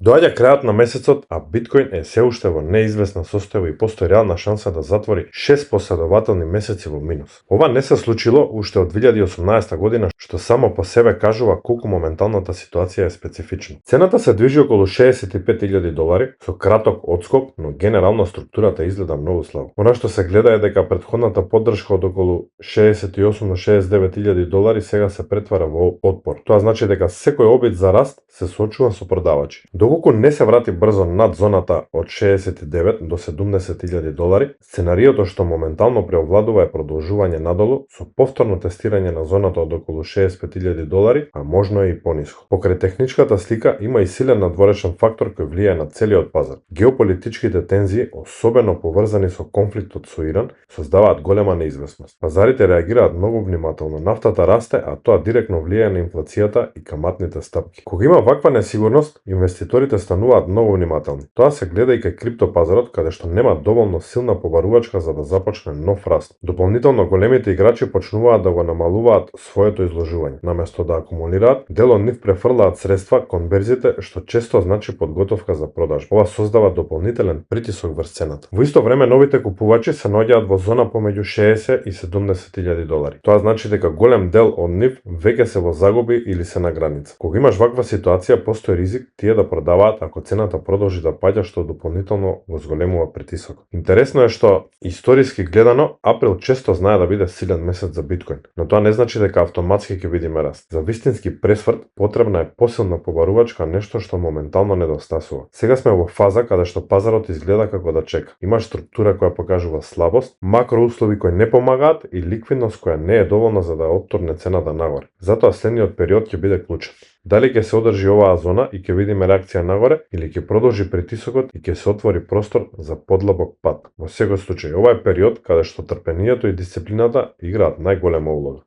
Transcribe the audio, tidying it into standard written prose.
Доаѓа крајот на месецот, а биткоин е се уште во неизвестна состојба и постои реална шанса да затвори 6 последователни месеци во минус. Ова не се случило уште од 2018 година, што само по себе кажува колку моменталната ситуација е специфична. Цената се движи околу $65,000 со краток одскок, но генерално структурата изгледа многу слабо. Она што се гледа е дека претходната поддршка од околу $68 до $69,000 сега се претвара во отпор. Тоа значи дека секој обид за раст се соочува со продавачи. Доколку не се врати брзо над зоната од 69 до $70,000, сценариото што моментално преовладува е продолжување надолу со повторно тестирање на зоната од околу $65,000, а можно и пониско. Покрај техничката слика има и силен надворешен фактор кој влијае на целиот пазар. Геополитичките тензии, особено поврзани со конфликтот со Иран, создаваат голема неизвестност. Пазарите реагираат многу внимателно. Нафтата расте, а тоа директно влијае на инфлацијата и каматните стапки. Кога има ваква несигурност, инвеститорите стануваат многу внимателни. Тоа се гледа и кај криптопазарот, каде што нема доволно силна побарувачка за да започне нов раст. Дополнително големите играчи почнуваат да го намалуваат своето изложување. Наместо да акумулираат, дел од нив префрлаат средства кон берзите, што често значи подготовка за продажба. Ова создава дополнителен притисок врз цената. Во исто време новите купувачи се наоѓаат во зона помеѓу $60 и $70,000. Тоа значи дека голем дел од нив веќе се во загуби или се на граница. Кога имаш ваква ситуација, постои ризик тие да продаваат ако цената продолжи да паѓа, што дополнително го зголемува притисок. Интересно е што историски гледано април често знае да биде силен месец за биткоин, но тоа не значи дека автоматски ќе видиме раст. За вистински пресврт потребна е посилна побарувачка, нешто што моментално недостасува. Сега сме во фаза каде што пазарот изгледа како да чека. Има структура која покажува слабост, макроуслови кои не помагаат и ликвидност која не е доволна за да оттурне цената нагоре. Затоа следниот период ќе биде клучен. Дали ќе се одржи оваа зона и ќе видиме реакција нагоре или ќе продолжи притисокот и ќе се отвори простор за подлабок пат. Во секој случај, ова е период каде што трпението и дисциплината играат најголема улога.